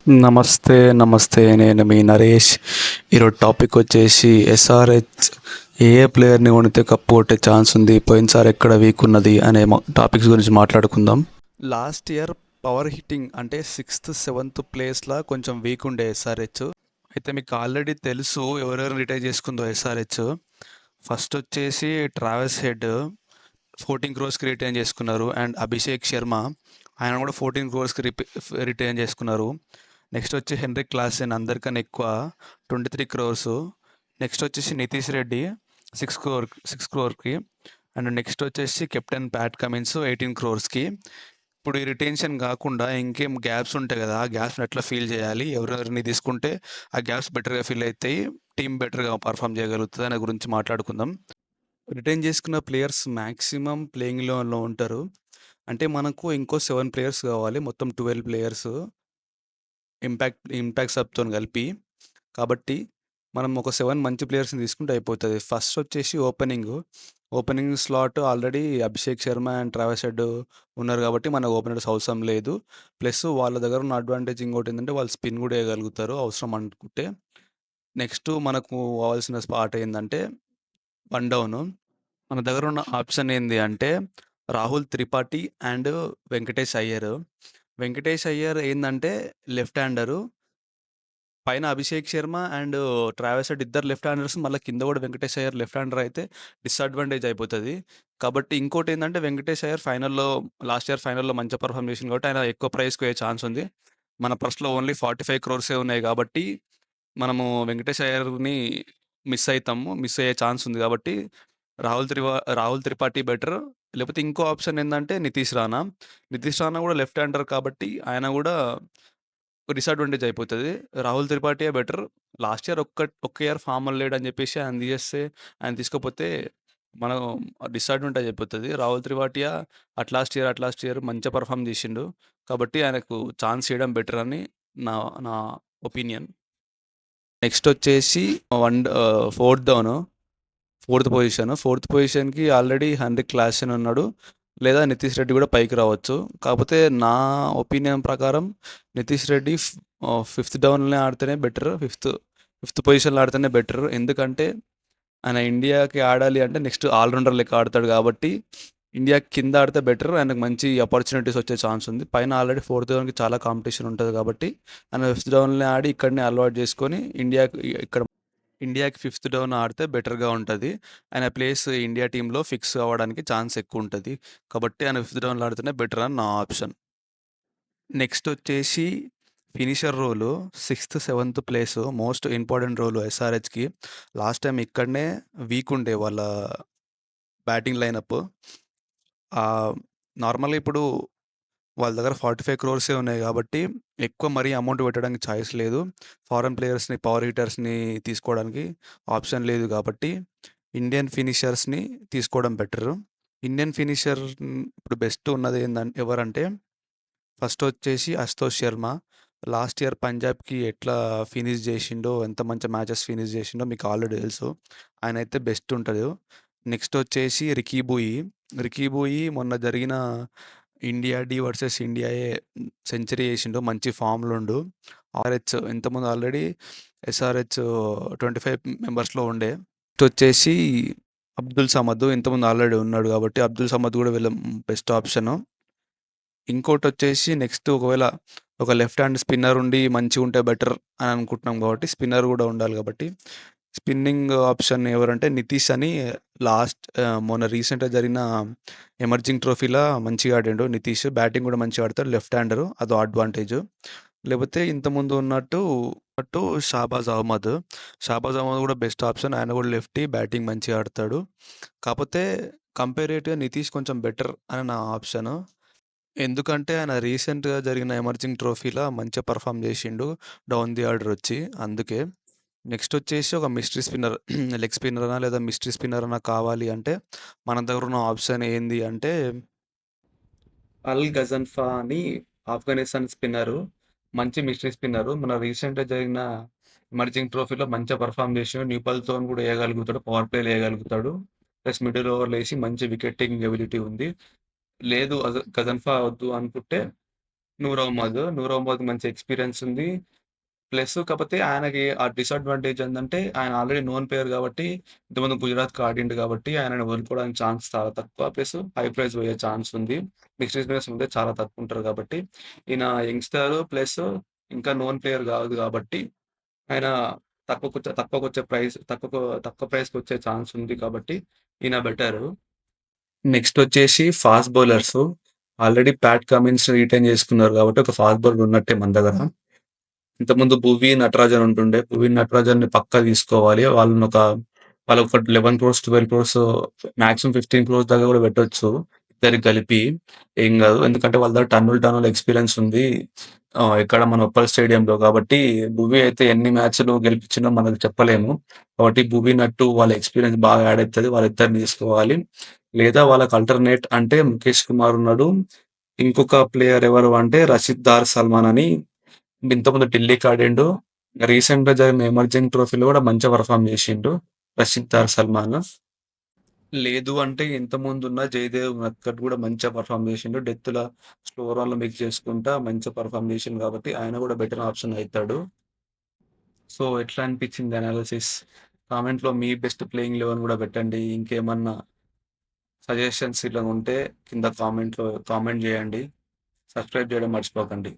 నమస్తే. నమస్తే. నేను మీ నరేష్. ఈరోజు టాపిక్ వచ్చేసి ఎస్ఆర్హెచ్ ఏ ఏ ప్లేయర్‌ని కొడితే కప్ కొట్టే ఛాన్స్ ఉంది, పోయినసారి ఎక్కడ వీక్ ఉన్నది అనే టాపిక్స్ గురించి మాట్లాడుకుందాం. లాస్ట్ ఇయర్ పవర్ హిట్టింగ్ అంటే 6th, 7th ప్లేస్‌లా కొంచెం వీక్ ఉండే ఎస్ఆర్హెచ్. అయితే మీకు ఆల్రెడీ తెలుసు ఎవరెవరు రిటైర్ చేసుకుందో ఎస్ఆర్హెచ్. ఫస్ట్ వచ్చేసి ట్రావెస్ హెడ్ 14 క్రోర్స్‌కి రిటైన్ చేసుకున్నారు. అండ్ అభిషేక్ శర్మ ఆయన కూడా 14 క్రోర్స్‌కి రిటైన్ చేసుకున్నారు. నెక్స్ట్ వచ్చి హెన్రిక్ క్లాసెన్ అందరికన్నా ఎక్కువ 23 క్రోర్స్. నెక్స్ట్ వచ్చేసి నితీష్ రెడ్డి 6 క్రోర్కి. అండ్ నెక్స్ట్ వచ్చేసి కెప్టెన్ ప్యాట్ కమిన్స్ 18 క్రోర్స్కి. ఇప్పుడు ఈ రిటెన్షన్ కాకుండా ఇంకేం గ్యాప్స్ ఉంటాయి కదా, ఆ గ్యాప్స్ని ఎట్లా ఫీల్ చేయాలి, ఎవరెవరిని తీసుకుంటే ఆ గ్యాప్స్ బెటర్గా ఫీల్ అవుతాయి, టీం బెటర్గా పర్ఫామ్ చేయగలుగుతుంది అనే గురించి మాట్లాడుకుందాం. రిటైన్ చేసుకున్న ప్లేయర్స్ మ్యాక్సిమం ప్లేయింగ్ లెవెన్లో ఉంటారు. అంటే మనకు ఇంకో 7 ప్లేయర్స్ కావాలి, మొత్తం 12 ప్లేయర్స్ ఇంపాక్ట్ సబ్తో కలిపి. కాబట్టి మనం ఒక 7 మంచి ప్లేయర్స్ని తీసుకుంటే అయిపోతుంది. ఫస్ట్ వచ్చేసి opening slot already Abhishek Sharma and Travis head ఉన్నారు కాబట్టి మనకు ఓపెనర్స్ అవసరం లేదు. ప్లస్ వాళ్ళ దగ్గర ఉన్న అడ్వాంటేజ్ ఇంకోటి ఏంటంటే వాళ్ళు స్పిన్ కూడా వేయగలుగుతారు అవసరం అనుకుంటే. నెక్స్ట్ మనకు కావాల్సిన స్పాట్ ఏంటంటే వన్ డౌన్. మన దగ్గర ఉన్న ఆప్షన్ ఏంది అంటే రాహుల్ త్రిపాఠి అండ్ వెంకటేష్ అయ్యర్. వెంకటేష్ అయ్యర్ ఏంటంటే లెఫ్ట్ హ్యాండరు. పైన Abhishek Sharma and Travis head ఇద్దరు లెఫ్ట్ హ్యాండర్స్, మళ్ళీ కింద కూడా వెంకటేష్ అయ్యర్ లెఫ్ట్ హ్యాండర్ అయితే డిసడ్వాంటేజ్ అయిపోతుంది. కాబట్టి ఇంకోటి ఏంటంటే వెంకటేష్ అయ్యర్ లాస్ట్ ఇయర్ ఫైనల్లో మంచిగా పర్ఫామ్ చేసింది కాబట్టి ఆయన ఎక్కువ ప్రైస్కి పోయే ఛాన్స్ ఉంది. మన పర్స్లో ఓన్లీ 45 క్రోర్సే ఉన్నాయి కాబట్టి మనము వెంకటేష్ అయ్యర్ని మిస్ అయ్యే ఛాన్స్ ఉంది. కాబట్టి రాహుల్ త్రిపాఠి బెటర్. లేకపోతే ఇంకో ఆప్షన్ ఏంటంటే నితీష్ రాణా కూడా లెఫ్ట్ హ్యాండర్ కాబట్టి ఆయన కూడా డిసడ్వాంటేజ్ అయిపోతుంది. రాహుల్ త్రిపాఠియే బెటర్. లాస్ట్ ఇయర్ ఒక్క ఇయర్ ఫామ్‌లో లేడని చెప్పేసి ఆయన తీసుకోపోతే మనం డిసడ్వాంటేజ్ అయిపోతుంది. రాహుల్ త్రిపాఠియా అట్ లాస్ట్ ఇయర్ మంచిగా పర్ఫామ్ చేసిండు కాబట్టి ఆయనకు ఛాన్స్ ఇవ్వడం బెటర్ అని నా నా ఒపీనియన్. నెక్స్ట్ వచ్చేసి ఫోర్త్ పొజిషన్కి ఆల్రెడీ హెన్రిక్ క్లాసెన్ ఉన్నాడు, లేదా నితీష్ రెడ్డి కూడా పైకి రావచ్చు. కాకపోతే నా ఒపీనియన్ ప్రకారం నితీష్ రెడ్డి ఫిఫ్త్ డౌన్లోనే ఆడితేనే బెటర్, ఫిఫ్త్ పొజిషన్లో ఆడితేనే బెటర్. ఎందుకంటే ఆయన ఇండియాకి ఆడాలి అంటే నెక్స్ట్ ఆల్రౌండర్ లెక్క ఆడతాడు కాబట్టి ఇండియా కింద ఆడితే బెటర్, ఆయనకు మంచి ఆపర్చునిటీస్ వచ్చే ఛాన్స్ ఉంది. పైన ఆల్రెడీ ఫోర్త్ డౌన్కి చాలా కాంపిటీషన్ ఉంటుంది కాబట్టి ఆయన ఫిఫ్త్ డౌన్లోనే ఆడి ఇక్కడనే అలవాటు చేసుకొని ఇండియాకి ఫిఫ్త్ డౌన్ ఆడితే బెటర్గా ఉంటుంది. ఆయన ప్లేస్ ఇండియా టీంలో ఫిక్స్ అవ్వడానికి ఛాన్స్ ఎక్కువ ఉంటుంది. కాబట్టి ఆయన ఫిఫ్త్ డౌన్లో ఆడితేనే బెటర్ అని నా ఆప్షన్. నెక్స్ట్ వచ్చేసి finisher role 6th, 7th place most important role ఎస్ఆర్హెచ్కి. లాస్ట్ టైం ఇక్కడనే వీక్ ఉండే వాళ్ళ బ్యాటింగ్ లైనప్. నార్మల్గా ఇప్పుడు వాళ్ళ దగ్గర 45 క్రోర్సే ఉన్నాయి కాబట్టి ఎక్కువ మరీ అమౌంట్ పెట్టడానికి ఛాయిస్ లేదు. ఫారెన్ ప్లేయర్స్ని, పవర్ హిట్టర్స్ని తీసుకోవడానికి ఆప్షన్ లేదు కాబట్టి ఇండియన్ ఫినిషర్స్ని తీసుకోవడం బెటర్. ఇండియన్ ఫినిషర్ ఇప్పుడు బెస్ట్ ఉన్నది ఎవరంటే ఫస్ట్ వచ్చేసి అశుతోష్ శర్మ. లాస్ట్ ఇయర్ పంజాబ్కి ఎట్లా ఫినిష్ చేసిండో, ఎంత మంచి మ్యాచెస్ ఫినిష్ చేసిండో మీకు ఆల్రెడీ తెలుసు. ఆయన అయితే బెస్ట్ ఉంటుంది. నెక్స్ట్ వచ్చేసి రికీ బూయి మొన్న జరిగిన ఇండియా వర్సెస్ ఇండియాయే సెంచరీ చేసిండు, మంచి ఫామ్లో ఉండు. ఇంతకుముందు ఆల్రెడీ ఎస్ఆర్హెచ్ 25 మెంబర్స్లో ఉండే. నెక్స్ట్ వచ్చేసి అబ్దుల్ సమద్ ఇంతకుముందు ఆల్రెడీ ఉన్నాడు కాబట్టి అబ్దుల్ సమద్ కూడా వీళ్ళ బెస్ట్ ఆప్షను. ఇంకోటి వచ్చేసి నెక్స్ట్ ఒకవేళ ఒక లెఫ్ట్ హ్యాండ్ స్పిన్నర్ ఉండి మంచిగా ఉంటే బెటర్ అని అనుకుంటున్నాం కాబట్టి స్పిన్నర్ కూడా ఉండాలి కాబట్టి స్పిన్నింగ్ ఆప్షన్ ఎవరంటే నితీష్ అని. మొన్న రీసెంట్గా జరిగిన ఎమర్జింగ్ ట్రోఫీలో మంచిగా ఆడాడు నితీష్. బ్యాటింగ్ కూడా మంచిగా ఆడతాడు, లెఫ్ట్ హ్యాండరు, అదో అడ్వాంటేజ్. లేకపోతే ఇంతకుముందు ఉన్నట్టు షాబాజ్ అహ్మద్ కూడా బెస్ట్ ఆప్షన్. ఆయన కూడా లెఫ్టీ, బ్యాటింగ్ మంచిగా ఆడతాడు. కాకపోతే కంపేరేటివ్గా నితీష్ కొంచెం బెటర్ అని నా ఆప్షను. ఎందుకంటే ఆయన రీసెంట్గా జరిగిన ఎమర్జింగ్ ట్రోఫీలో మంచిగా పర్ఫామ్ చేసిండు డౌన్ ది ఆర్డర్ వచ్చి, అందుకే. నెక్స్ట్ వచ్చేసి ఒక మిస్టరీ స్పిన్నర్ లెగ్ స్పిన్నర్ అనా లేదా మిస్టరీ స్పిన్నర్ అనా కావాలి అంటే మన దగ్గర ఉన్న ఆప్షన్ ఏంది అంటే అల్ గజన్ఫా అని ఆఫ్ఘనిస్తాన్ స్పిన్నరు, మంచి మిస్టరీ స్పిన్నరు. మన రీసెంట్గా జరిగిన ఎమర్జింగ్ ట్రోఫీలో మంచిగా పర్ఫామ్ చేసాడు. న్యూపాల్తో కూడా వేయగలుగుతాడు, పవర్ ప్లేలు వేయగలుగుతాడు, ప్లస్ మిడిల్ ఓవర్లు వేసి మంచి వికెట్ టేకింగ్ ఎబిలిటీ ఉంది. లేదు గజన్ఫా వద్దు అనుకుంటే నూర్ అహ్మద్ మంచి ఎక్స్‌పీరియన్స్ ఉంది. ప్లస్ కాపోతే ఆయనకి ఆ డిసడ్వాంటేజ్ ఏందంటే, ఆయన ఆల్రెడీ నోన్ ప్లేయర్ గాబట్టి, ఇంతకుముందు గుజరాత్‌కి ఆడిండు గాబట్టి, ఆయనని వదులుకోవడానికి ఛాన్స్ చాలా తక్కువ. ప్లస్ హై ప్రైస్ పోయే ఛాన్స్ ఉంది. మిక్స్డ్ బిజినెస్ ముందే చాలా తక్కువ ఉంటారు గాబట్టి, ఈయన యంగ్‌స్టర్ ప్లస్ ఇంకా నోన్ ప్లేయర్ గాదు గాబట్టి, ఆయన తక్కువకొచ్చే తక్కువ ప్రైస్‌కొచ్చే ఛాన్స్ ఉంది కాబట్టి, ఈయన బెటరు. నెక్స్ట్ వచ్చేసి fast bowlers. Already Pat Cummins retain చేసుకున్నారు కాబట్టి, ఒక ఫాస్ట్ బౌలర్ ఉన్నట్టే మన దగ్గర. ఇంతకుముందు భువి నటరాజన్ ఉంటుండే. భువి నటరాజన్‌ని పక్కా తీసుకోవాలి. వాళ్ళొక 11 క్రోర్స్, 12 క్రోర్స్ మాక్సిమం 15 క్రోర్స్ దాకా కూడా పెట్టొచ్చు. ఇద్దరికి కలిపి. ఏం గాదు. ఎందుకంటే వాళ్ళ దగ్గర టన్నుల ఎక్స్‌పీరియన్స్ ఉంది. ఇక్కడ మన ఉప్పల్ స్టేడియంలో కాబట్టి భువి అయితే ఎన్ని మ్యాచ్‌లు గెలిపించిండో మనకు చెప్పలేము. కాబట్టి భువి, నట్టు వాళ్ళ ఎక్స్‌పీరియన్స్ బాగా యాడ్ అయితది. వాళ్ళిద్దరిని తీసుకోవాలి. లేదా వాళ్ళకి అల్టర్‌నేట్ అంటే ముఖేష్ కుమార్ ఉన్నాడు. ఇంకొక ప్లేయర్ ఎవరు అంటే రషీద్ దార్ సల్మాన్ అని ఇంతకుముందు ఢిల్లీకి ఆడిండు. రీసెంట్‌గా జరిగిన ఎమర్జింగ్ ట్రోఫీలో కూడా మంచిగా పెర్ఫార్మ్ చేసిండు రషీద్ దార్ సల్మాన్. లేదు అంటే ఇంతకుముందున్న జయదేవ్ ఉనద్కట్ కూడా మంచిగా పెర్ఫార్మ్ చేసిండు. డెత్‌ల స్లో రన్‌లో మిక్స్ చేసుకుంటా మంచిగా పెర్ఫార్మ్ చేసిండు కాబట్టి ఆయన కూడా బెటర్ ఆప్షన్ అయితాడు. సో ఎట్లా అనిపించింది అనాలిసిస్? కామెంట్‌లో మీ బెస్ట్ ప్లేయింగ్ 11 కూడా పెట్టండి. ఇంకేమన్నా సజెషన్స్ ఇట్లా ఉంటే కింద కామెంట్ చేయండి. సబ్స్క్రైబ్ చేయడం మర్చిపోకండి.